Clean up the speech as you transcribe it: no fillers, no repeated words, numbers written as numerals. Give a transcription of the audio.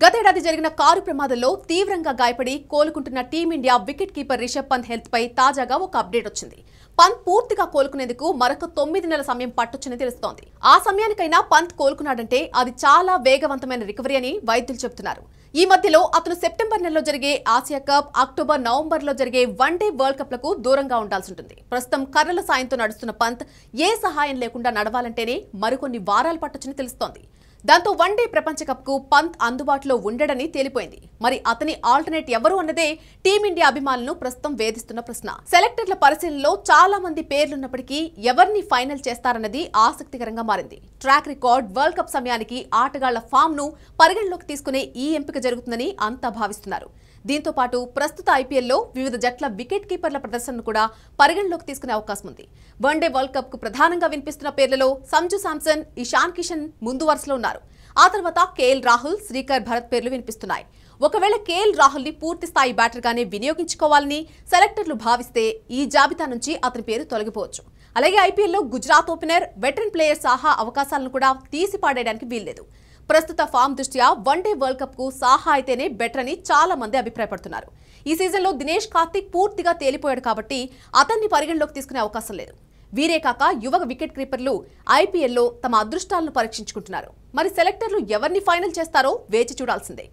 గతేడాది జరిగిన కారు ప్రమాదంలో తీవ్రంగా గాయపడి కోలుకుంటున్న team India wicket keeper Rishabh Pant health పై తాజాగా ఒక అప్డేట్ వచ్చింది. పంత్ పూర్తిగా కోలుకునేందుకు మరొక 9 నెలల సమయం పట్టొచ్చని తెలుస్తోంది. ఆ సమయానికైనా పంత్ కోలుకున్నాడంటే అది చాలా వేగవంతమైన రికవరీ అని వైద్యులు చెబుతున్నారు. ఈ మధ్యలో అతను సెప్టెంబర్ నెలలో జరిగే ఆసియా కప్, అక్టోబర్, నవంబర్లో జరిగే వన్డే వరల్డ్ కప్లకు దూరంగా ఉండాల్సి ఉంటుంది. ప్రస్తుతం కర్రల సాయంతో నడుస్తున్న పంత్ ఏ సహాయం లేకుండా నడవాలంటేనే మరికొన్ని వారాలు పట్టొచ్చని తెలుస్తోంది. దాంతో వన్డే ప్రపంచ కప్ కు పంత్ అందుబాటులో ఉండడని తేలిపోయింది. మరి అతని ఆల్టర్నేట్ ఎవరు అన్నదే టీమిండియా అభిమానులను ప్రస్తుతం వేధిస్తున్న ప్రశ్న. సెలెక్టర్ల పరిశీలనలో చాలా మంది పేర్లున్నప్పటికీ ఎవరిని ఫైనల్ చేస్తారన్నది ఆసక్తికరంగా మారింది. ట్రాక్ రికార్డ్, వరల్డ్ కప్ సమయానికి ఆటగాళ్ల ఫామ్ ను పరిగణలోకి తీసుకునే ఈ ఎంపిక జరుగుతుందని అంతా భావిస్తున్నారు. దీంతో పాటు ప్రస్తుత ఐపీఎల్లో వివిధ జట్ల వికెట్ కీపర్ల ప్రదర్శనను కూడా పరిగణలోకి తీసుకునే అవకాశం ఉంది. వన్డే వరల్డ్ కప్ కు ప్రధానంగా వినిపిస్తున్న పేర్లలో సంజు శాంసన్, ఇషాన్ కిషన్ ముందు వరుసలో ఉన్నారు. ఆ తర్వాత కేఎల్ రాహుల్, శ్రీకర్ భరత్ పేర్లు వినిపిస్తున్నాయి. ఒకవేళ కేఎల్ రాహుల్ ని పూర్తి స్థాయి బ్యాటర్గానే వినియోగించుకోవాలని సెలెక్టర్లు భావిస్తే ఈ జాబితా నుంచి అతని పేరు తొలగిపోవచ్చు. అలాగే ఐపీఎల్లో Gujarat opener, veteran player Saha అవకాశాలను కూడా తీసి పాడేయడానికి వీల్లేదు. ప్రస్తుత ఫామ్ దృష్ట్యా వన్డే వరల్డ్ కప్ కు సాహా అయితేనే బెటర్ అని చాలా మంది అభిప్రాయపడుతున్నారు. ఈ సీజన్లో దినేష్ కార్తిక్ పూర్తిగా తేలిపోయాడు కాబట్టి అతన్ని పరిగణలోకి తీసుకునే అవకాశం లేదు. వీరే కాక యువ వికెట్ కీపర్లు ఐపీఎల్లో తమ అదృష్టాలను పరీక్షించుకుంటున్నారు. మరి సెలెక్టర్లు ఎవరిని ఫైనల్ చేస్తారో వేచి చూడాల్సిందే.